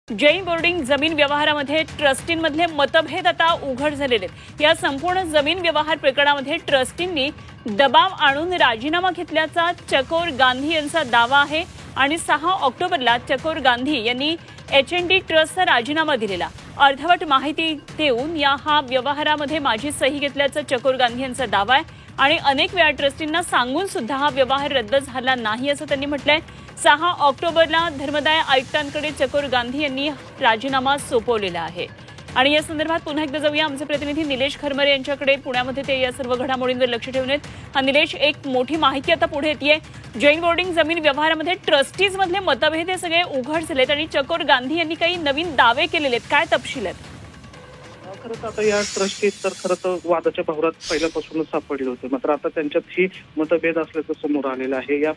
Jain boarding जमीन व्यवहारामध्ये ट्रस्टींमधले मतभेद आता उघड झालेले आहेत। या संपूर्ण जमीन व्यवहार प्रकरणामध्ये ट्रस्टींनी दबाव आणून राजीनामा घेतल्याचा चकोर गांधी यांचा दावा आहे आणि 6 ऑक्टोबरला चकोर गांधी यांनी एचएनडी ट्रस्टचा राजीनामा दिलेला। अर्धवट माहिती देऊन हा व्यवहारामध्ये माझी सही घेतल्याचा चकोर गांधी यांचा दावा आहे आणि अनेक वेळा ट्रस्टींना सांगून सुद्धा हा व्यवहार रद्द झाला नाही असं त्यांनी म्हटलंय। 6 ऑक्टोबरला धर्मदाय आयुक्तांकडे चकोर गांधी यांनी राजीनामा सोपवलेला आहे आणि या संदर्भात पुन्हा एकदा जाऊया आमचे प्रतिनिधी निलेश खरमरे यांच्याकडे। पुण्यामध्ये ते या सर्व घडामोडींवर लक्ष ठेवून आहेत। निलेश, एक मोठी माहिती आता पुढे येतेय। जैन बोर्डिंग जमीन व्यवहारामध्ये ट्रस्टीज मधले मतभेद हे सगळे उघड झालेत आणि चकोर गांधी यांनी काही नवीन दावे केलेले आहेत। काय तपशील आहेत? खरंच आता या ट्रस्टी तर खरं तर वादाच्या भोवऱ्यात पहिल्यापासूनच सापडले होते, मात्र आता त्यांच्यात ही मतभेद असल्याचं समोर आलेलं आहे। या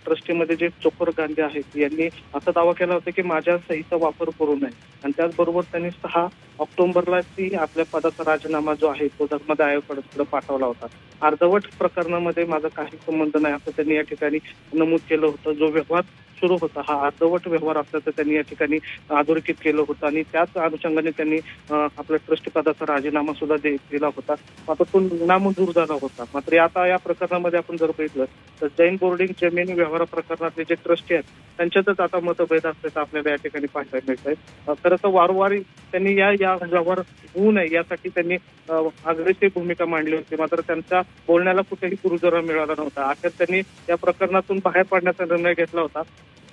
ट्रस्टीमध्ये जे चकोर गांधी आहेत यांनी असा दावा केला होता की माझ्या सहीचा वापर करू नये आणि त्याचबरोबर त्यांनी 6 ऑक्टोबरला ती आपल्या पदाचा राजीनामा जो आहे तो धर्मदाय आयोगाकडे पाठवला होता। अर्धवट प्रकरणामध्ये माझा काही संबंध नाही असं त्यांनी या ठिकाणी नमूद केलं होतं। जो व्यवहार सुरू होता हा अर्धवट व्यवहार असल्याचं त्यांनी या ठिकाणी अधोरेखित केलं होतं आणि त्याच अनुषंगाने त्यांनी आपल्या ट्रस्टी पदाचा राजीनामा सुद्धा दिला होता, मात्र तो नामंजूर झाला होता। मात्र आता या प्रकरणामध्ये आपण जर बघितलं तर जैन बोर्डिंग जमीन व्यवहार प्रकरणातले जे ट्रस्टी आहेत त्यांच्यातच आता मतभेद असल्याचं आपल्याला या ठिकाणी पाहायला मिळतंय। खरं तर वारंवार त्यांनी या व्यवहार होऊ नये यासाठी त्यांनी अग्रेसिव्ह भूमिका मांडली होती, मात्र त्यांच्या बोलण्याला कुठेही गुरुजरा मिळाला नव्हता। अखेर त्यांनी या प्रकरणातून बाहेर पडण्याचा निर्णय घेतला होता।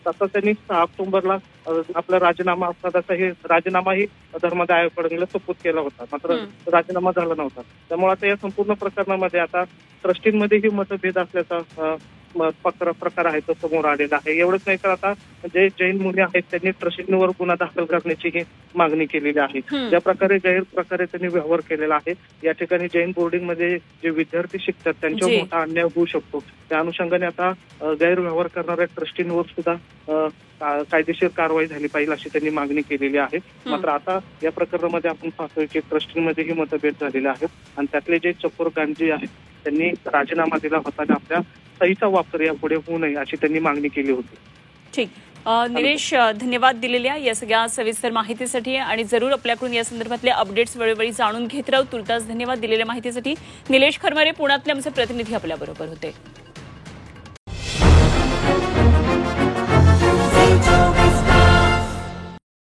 तसा त्यांनी 6 ऑक्टोबरला आपला राजीनामाही धर्मदाय आयोगाकडे सुपूर्द केला होता, मात्र राजीनामा झाला नव्हता। त्यामुळे आता या संपूर्ण प्रकरणामध्ये आता ट्रस्टींमध्येही मतभेद असल्याचा प्रकार आहे तो समोर आलेला आहे। एवढंच नाही तर आता जे जैन मुली आहेत त्यांनी ट्रस्टींवर गुन्हा दाखल करण्याची मागणी केलेली आहे। ज्या प्रकारे गैरप्रकारे त्यांनी व्यवहार केलेला आहे या ठिकाणी जैन बोर्डिंग मध्ये जे विद्यार्थी शिकतात त्यांच्यावर मोठा अन्याय होऊ शकतो। त्या अनुषंगाने आता गैरव्यवहार करणाऱ्या ट्रस्टींवर सुद्धा कायदेशीर कारवाई झाली पाहिजे अशी त्यांनी मागणी केलेली आहे। मात्र आता या प्रकरणामध्ये आपण पाहतोय की ट्रस्टींमध्येही मतभेद झालेले आहेत आणि त्यातले जे चकोर गांधी आहेत त्यांनी राजीनामा दिला होता आणि आपल्या सहीचा वापर यापुढे होऊ नये अशी त्यांनी मागणी केली होती। ठीक, निलेश, धन्यवाद दिलेल्या या सगळ्या सविस्तर माहितीसाठी आणि जरूर आपल्याकडून या संदर्भातले अपडेट्स वेळोवेळी जाणून घेत राहू। तुर्तास धन्यवाद दिलेल्या माहितीसाठी। निलेश खरमरे पुण्यातले आमचे प्रतिनिधी आपल्याबरोबर होते।